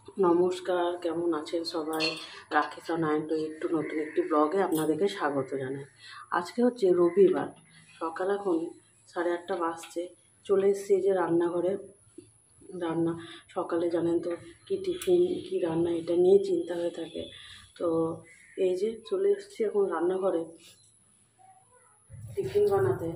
নমস্কার, কেমন আছেন সবাই? রাখিসা 928 নতুন একটি ব্লগে আপনাদেরকে স্বাগত জানাই। আজকে হচ্ছে রবিবার, সকাল এখন 8:30 বাজছে। চলে এসেছি যে রান্নাঘরে। রান্না সকালে জানেন তো কী টিফিন কী রান্না এটা নিয়েই চিন্তা হয়ে থাকে। তো এই যে চলে এসেছি এখন রান্নাঘরে টিফিন বানাতে।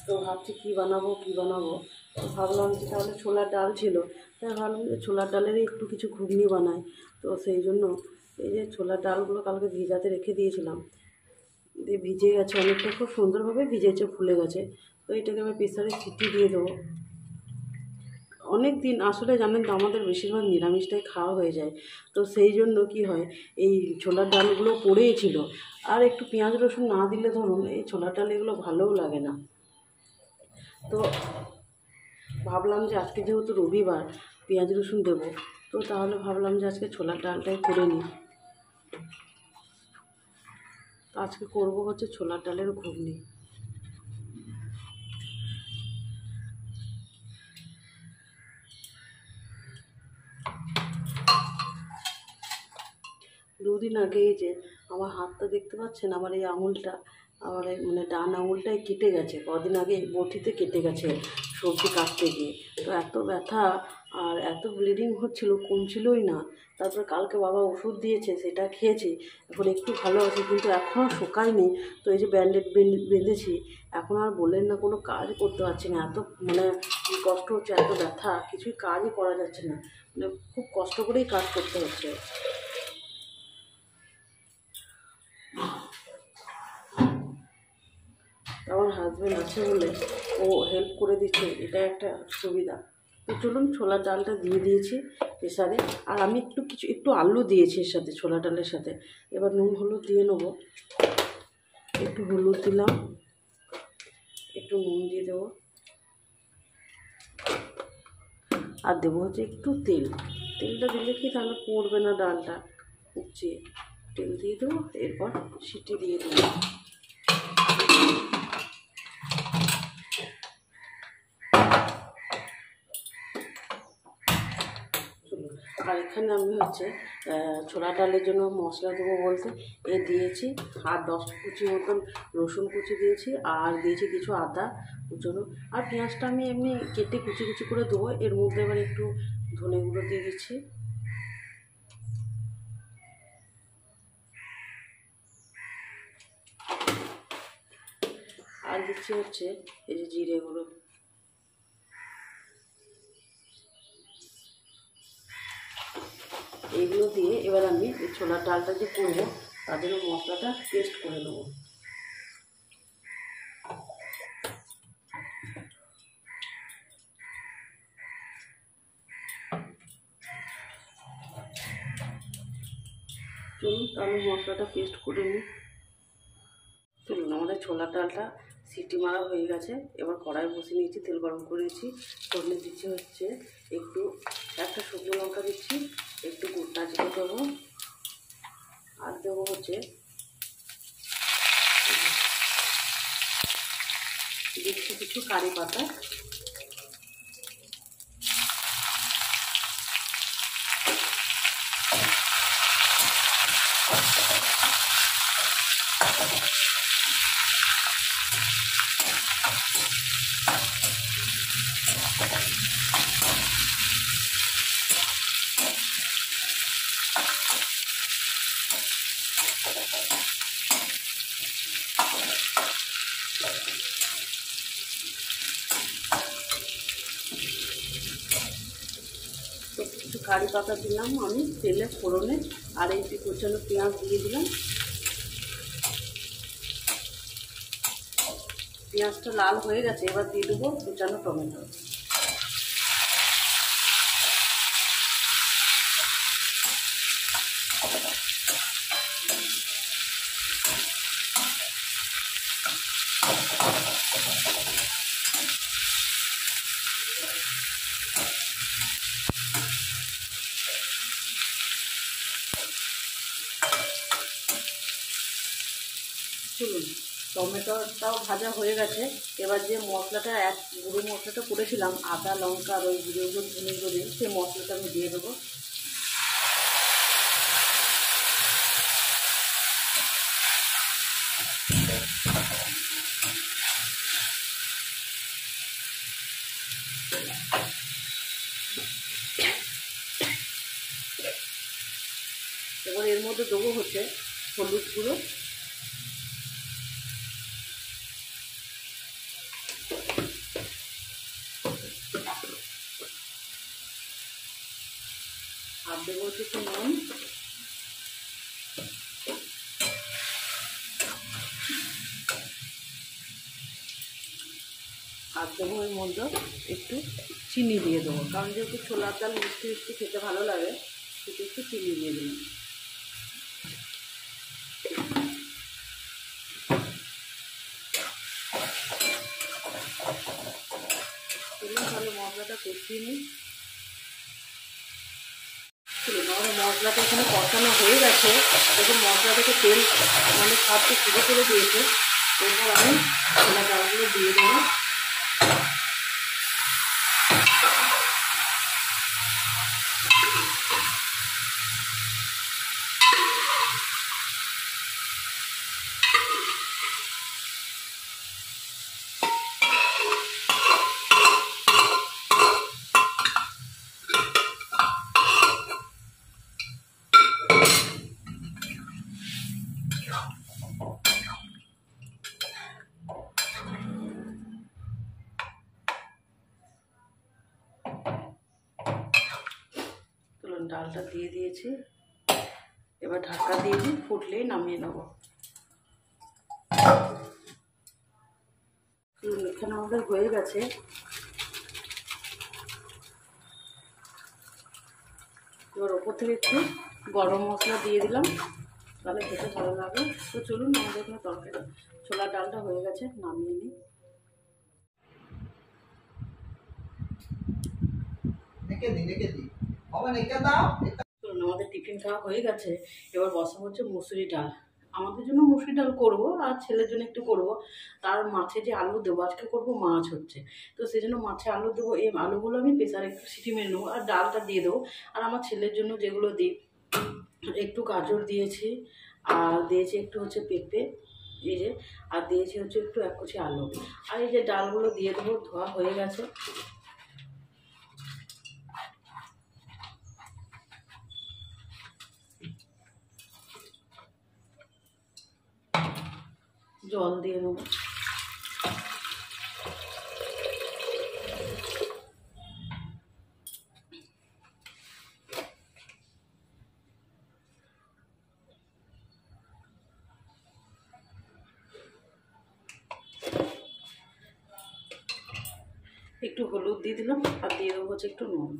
তো ভাবছি কী বানাবো তো ভাবলাম যে তাহলে ছোলার ডাল ছিল, তাই ভাবলাম যে ছোলার ডালেরই একটু কিছু ঘুগনি বানাই। তো সেই জন্য এই যে ছোলার ডালগুলো কালকে ভিজাতে রেখে দিয়েছিলাম, দিয়ে ভিজে গেছে অনেকটা, খুব সুন্দরভাবে ভিজেছে, ফুলে গেছে। তো এটাকে আমি প্রেসারে সিটি দিয়ে দেবো। অনেক দিন আসলে জানেন তো আমাদের বেশিরভাগ নিরামিষটাই খাওয়া হয়ে যায়। তো সেই জন্য কি হয়, এই ছোলার ডালগুলো পড়েই ছিল। আর একটু পেঁয়াজ রসুন না দিলে ধরুন এই ছোলার ডাল এগুলো ভালোও লাগে না। তো ভাবলাম যে আজকে যেহেতু রবিবার, পেঁয়াজ রসুন দেবো, তো তাহলে ভাবলাম যে আজকে ছোলার ডালটাই করে নিই। তো আজকে করবো হচ্ছে ছোলার ডালের ঘুগনি। দুদিন আগে এই যে আমার হাতটা দেখতে পাচ্ছেন, আমার এই আঙুলটা, আমার এই মানে ডান আঙুলটাই কেটে গেছে। কদিন আগে বটিতে কেটে গেছে সবজি কাটতে গিয়ে। তো এত ব্যথা আর এত ব্লিডিং হচ্ছিল, কমছিলই না। তারপর কালকে বাবা ওষুধ দিয়েছে, সেটা খেয়েছি, এখন একটু ভালো আছে, কিন্তু এখনও শুকায়নি। তো এই যে ব্যান্ডেড বেঁধেছি, এখন আর বললেন না কোনো কাজ করতে পারছি না। এত মানে কষ্ট হচ্ছে, এত ব্যথা, কিছুই কাজই করা যাচ্ছে না, মানে খুব কষ্ট করেই কাজ করতে হচ্ছে। আমার হাজব্যান্ড আছে বলে ও হেল্প করে দিচ্ছে, এটা একটা সুবিধা। তো চলুন, ছোলার ডালটা দিয়ে দিয়েছি প্রেসারে, আর আমি একটু আলু দিয়েছি এর সাথে, ছোলা ডালের সাথে। এবার নুন হলুদ দিয়ে নেবো। একটু হলুদ দিলাম, একটু নুন দিয়ে দেবো, আর দেবো হচ্ছে একটু তেল। তেলটা দিলে কি তাহলে পড়বে না ডালটা উপচিয়ে। তেল দিয়ে দেবো, এরপর সিটি দিয়ে দেবো। আর এখানে আমি হচ্ছে ছোলা ডালের জন্য মশলা দেবো বলতে দিয়েছি আর 10 কুচি মতন রসুন কুচি দিয়েছি, আর দিয়েছি কিছু আদা কুচোনো, আর পেঁয়াজটা আমি এমনি কেটে কুচি কুচি করে দেবো। এর মধ্যে এবার একটু ধনে গুঁড়ো দিয়ে দিচ্ছি, আর দিচ্ছি হচ্ছে এই যে জিরে গুঁড়ো। এইগুলো দিয়ে এবার আমি এই ছোলার ডালটা যে করবো তার জন্য মশলাটা পেস্ট করে নেবো। চলুন তাহলে মশলাটা পেস্ট করে নিই। চলুন, আমাদের ছোলার ডালটা সিটি মারা হয়ে গেছে। এবার কড়াই বসে নিয়েছি, তেল গরম করেছি, ফোড়নে দিচ্ছি হচ্ছে একটা শুকনো লঙ্কা দিচ্ছি, একটু গোটা জিরে দেবো, আর দেবো হচ্ছে দিচ্ছি কিছু কারি পাতা, তো কিছু কারি পাতা দিলাম আমি তেলে ফোড়নে, আর এই কুচানো পেঁয়াজ দিয়ে দিলাম। পেঁয়াজটা লাল হয়ে গেছে, এবার দিয়ে দেবো কুচানো টমেটো। চলুন টমেটোটাও ভাজা হয়ে গেছে। এবার যে মশলাটা গুঁড়ো মশলাটা করেছিলাম আদা লঙ্কা আর ওই জিরে গুঁড়ো ধনে গুঁড়ো, সেই মশলাটা আমি দিয়ে দেবো। এবার এর মধ্যে দেবো হচ্ছে হলুদ গুঁড়ো, আর দেবো হচ্ছে একটু নুন, আর দেবো এর মধ্যে একটু চিনি দিয়ে দেবো, কারণ যেহেতু ছোলার ডাল মিষ্টি মিষ্টি খেতে ভালো লাগে, সেটা একটু চিনি দিয়ে দিলাম। তাহলে মশলাটা কষিয়ে নিই। আমাদের মশলাটা এখানে কষানো হয়ে গেছে, এবং মশলা থেকে তেল মানে ছাড়তে শুরু করে দিয়েছে। এরপর আমি ছোলা ডালগুলো দিয়ে দেবো। ডালটা দিয়ে দিয়েছি, এবার ঢাকা দিয়ে দিই, ফুটলেই নামিয়ে নেব। এখানে আমাদের হয়ে গেছে। এবার ওপর থেকে একটু গরম মশলা দিয়ে দিলাম, তাহলে খেতে ভালো লাগে। তো চলুন, আমাদের এখানে তরকারি ছোলার ডালটা হয়ে গেছে, নামিয়ে নিই। চলুন, আমাদের টিফিন খাওয়া হয়ে গেছে। এবার বসা হচ্ছে মুসুরি ডাল। আমাদের জন্য মুসুরি ডাল করব, আর ছেলের জন্য একটু করব। তার মাছে যে আলু দেবো, আজকে করব মাছ হচ্ছে, তো সেই জন্য মাছে আলু দেবো। এই আলুগুলো আমি প্রেসারে একটু সিটি মেরে নেবো, আর ডালটা দিয়ে দেবো। আর আমার ছেলের জন্য যেগুলো দিই, একটু গাজর দিয়েছি, আর দিয়েছি একটু হচ্ছে পেঁপে, এই যে, আর দিয়েছি হচ্ছে একটু এক কুচি আলু। আর এই যে ডালগুলো দিয়ে দেবো, ধোয়া হয়ে গেছে। জল দিয়ে নেবো। একটু হলুদ দিয়ে দিলাম, আর দিয়ে দেবো হচ্ছে একটু নুন।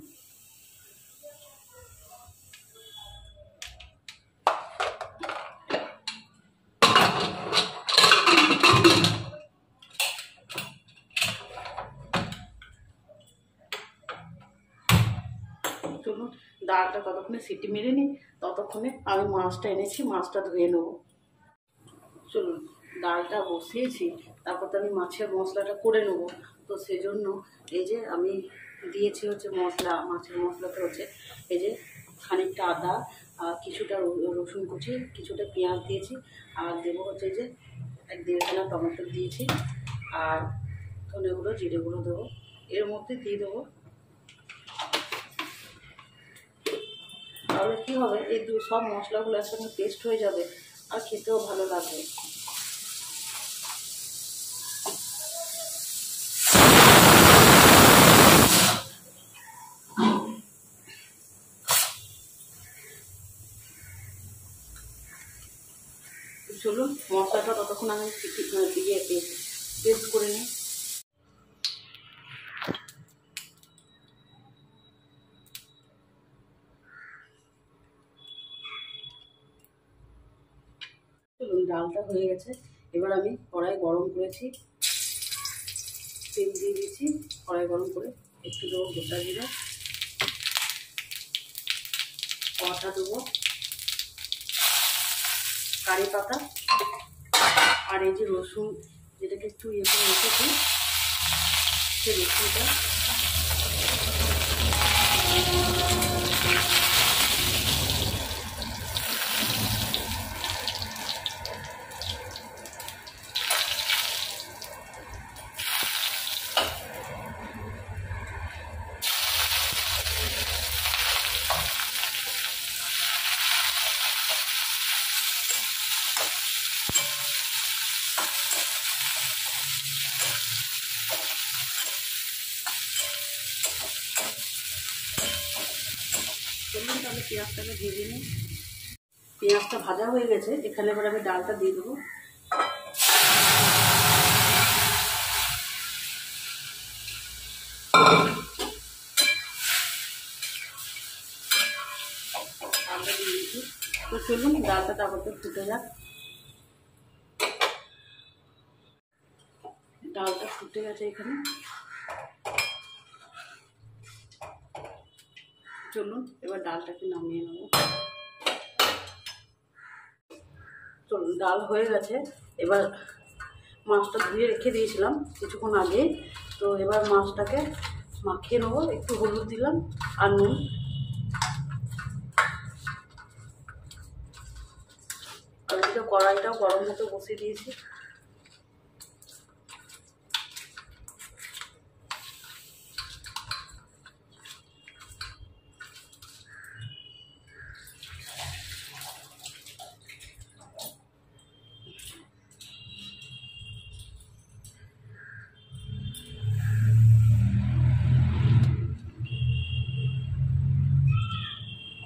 চলুন, ডালটা ততক্ষণে সিটি মেরে নিই, ততক্ষণে আমি মাছটা এনেছি, মাছটা ধুয়ে নেবো। চলুন, ডালটা বসিয়েছি, তারপর তো আমি মাছের মশলাটা করে নেবো। তো সেজন্য এই যে আমি দিয়েছি হচ্ছে মশলা, মাছের মশলাটা হচ্ছে এই যে খানিকটা আদা, কিছুটা রসুন কুচি, কিছুটা পেঁয়াজ দিয়েছি, আর দেবো হচ্ছে যে 1.5 টমেটো দিয়েছি, আর ধনে গুঁড়ো জিরে গুঁড়ো দেবো, এর মধ্যে দিয়ে দেবো। তাহলে কী হবে, এই সব মশলাগুলো একসঙ্গে পেস্ট হয়ে যাবে, আর খেতেও ভালো লাগবে। চলুন, মশলাটা ততক্ষণ আমি পেস্ট করে নিই। চলুন, ডালটা হয়ে গেছে। এবার আমি কড়াই গরম করেছি, তেল দিয়ে দিয়েছি। কড়াই গরম করে একটু দেবো গোটা জিরা, আটা দেবো, কারি পাতা, আর আর এই যে রসুন যেটাকে একটু ইয়ে করে রেখেছি, সেই রসুনটা চলুন তাহলে পেঁয়াজটাকে ভেজে নিই। পেঁয়াজটা ভাজা হয়ে গেছে, এখানে এবার আমি ডালটা দিয়ে দেবো। ডালটা দিয়ে দিচ্ছি। তো চলুন ডালটা তারপর ফুটে যাক। ডালটা ফুটে গেছে এখানে, চলুন এবার ডালটাকে নামিয়ে নেব। চলুন ডাল হয়ে গেছে, এবার মাছটা ধুয়ে রেখে দিয়েছিলাম কিছুক্ষণ আগে। তো এবার মাছটাকে মাখিয়ে নেবো, একটু হলুদ দিলাম আর নুন। আর এদিকে কড়াইটাও গরম মতো বসিয়ে দিয়েছি।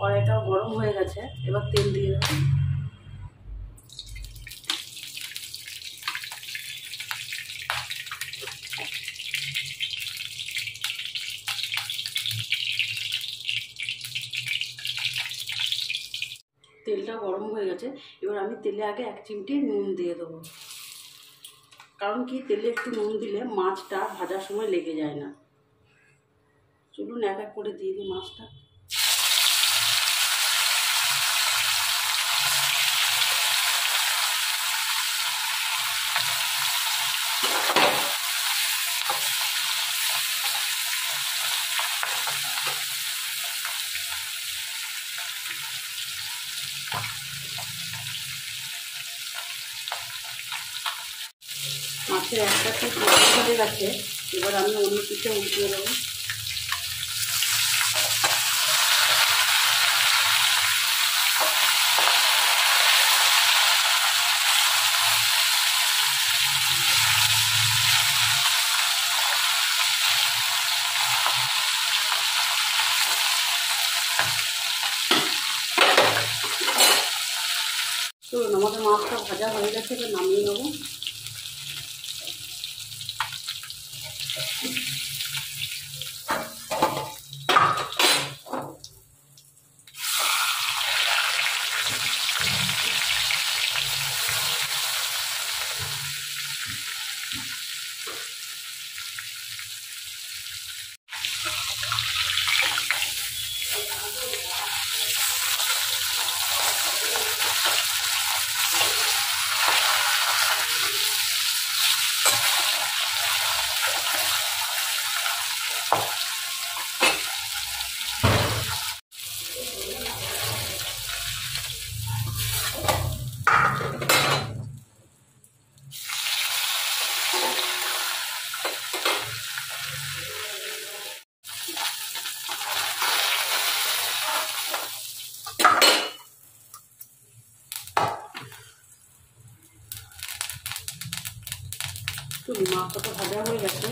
কড়াইটাও গরম হয়ে গেছে, এবার তেল দিয়ে দেবো। তেলটা গরম হয়ে গেছে, এবার আমি তেলে আগে 1 চিমটি নুন দিয়ে দেবো। কারণ কি, তেলে একটু নুন দিলে মাছটা ভাজার সময় লেগে যায় না। চলুন এক এক করে দিয়ে দিই মাছটা। মাছের একটা পিস হয়ে গেছে, এবার আমি অন্য পিঠে উল্টিয়ে দেবো। চলুন আমাদের মাছটা ভাজা হয়ে গেছে, এবার নামিয়ে নেবো। মাছটা তো ভাজা হয়ে গেছে,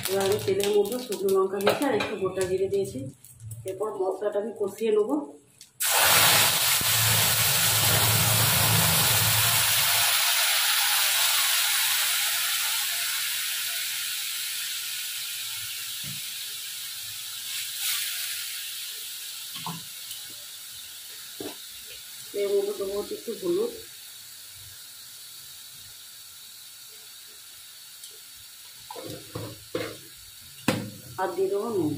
এবার আমি তেলের মধ্যে শুকনো লঙ্কা দিয়েছি আর একটু গোটা জিরে দিয়েছি। এরপর মশলাটা আমি কষিয়ে নেবো। এর মধ্যে দেবো একটু হলুদ, আর দিয়ে দেবো নুন।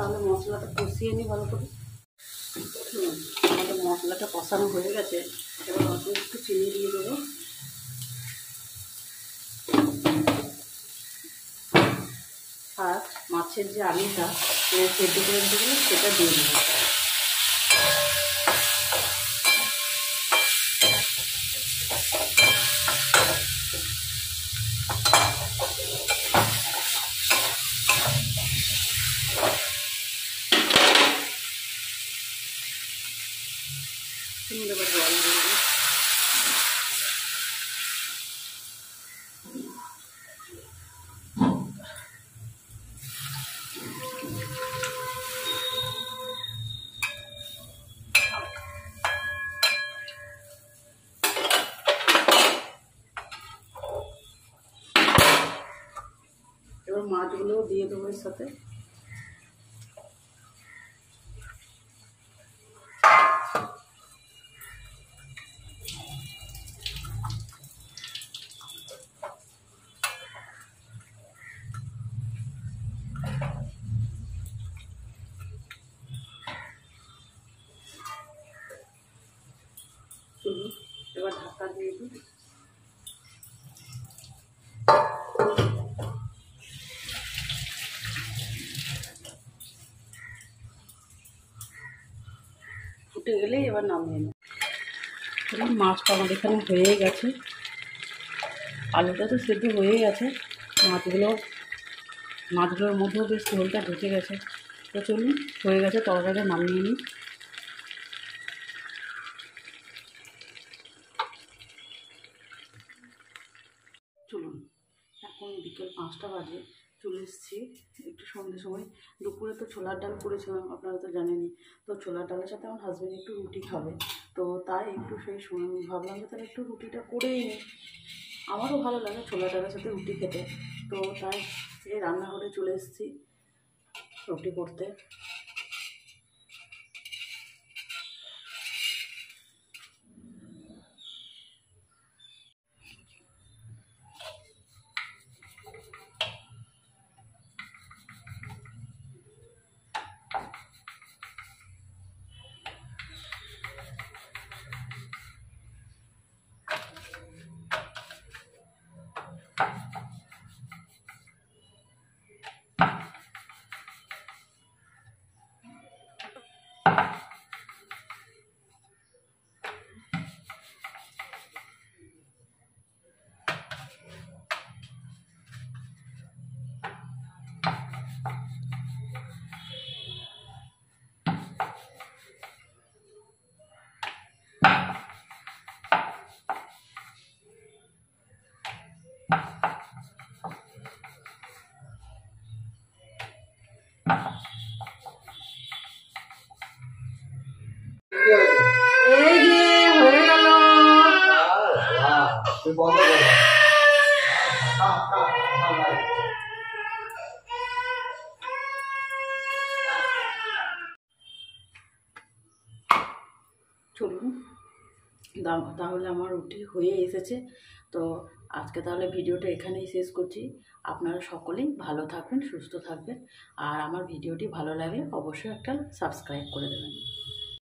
তাহলে মশলাটা কষিয়ে নিই ভালো করে। আমাদের মশলাটা কষানো হয়ে গেছে, এবার অল্প একটু চিনি দিয়ে দেবো। আর মাছের যে আলুটা সেদ্ধ করে দিতে গেলে সেটা দিয়ে দেবো। এবার জল দিয়ে দেবো। এবার মাছগুলোও দিয়ে দেবো এর সাথে। এবার ঢাকা দিয়ে দিই। ফুটে গেলেই এবার নামিয়ে নেব। মাছটা আমার এখানে হয়ে গেছে, আলুটা তো সেদ্ধ হয়ে গেছে, মাছগুলোর মধ্যেও বেশ ঝোলটা ঢুকে গেছে। তো চলুন, হয়ে গেছে, তরকারিটা নামিয়ে নিই। চলুন, এখন বিকেল 5টা বাজে, চলে এসেছি একটু সন্ধ্যের সময়। দুপুরে তো ছোলার ডাল করেছিলাম, আপনারা তো জানেনই। তো ছোলার ডালের সাথে আমার হাজব্যান্ড একটু রুটি খাবে, তো তাই একটু সেই সময় ভাবলাম যে তাহলে একটু রুটিটা করেই নিই। আমারও ভালো লাগে ছোলার ডালের সাথে রুটি খেতে, তো তাই এই রান্নাঘরে চলে এসেছি রুটি করতে। এই যে হয়ে গেল। চলুন, তাহলে আমার রুটি হয়ে এসেছে। তো আজকে তাহলে ভিডিওটা এখানেই শেষ করছি। আপনারা সকলেই ভালো থাকবেন, সুস্থ থাকবেন, আর আমার ভিডিওটি ভালো লাগলে অবশ্যই একটা সাবস্ক্রাইব করে দেবেন।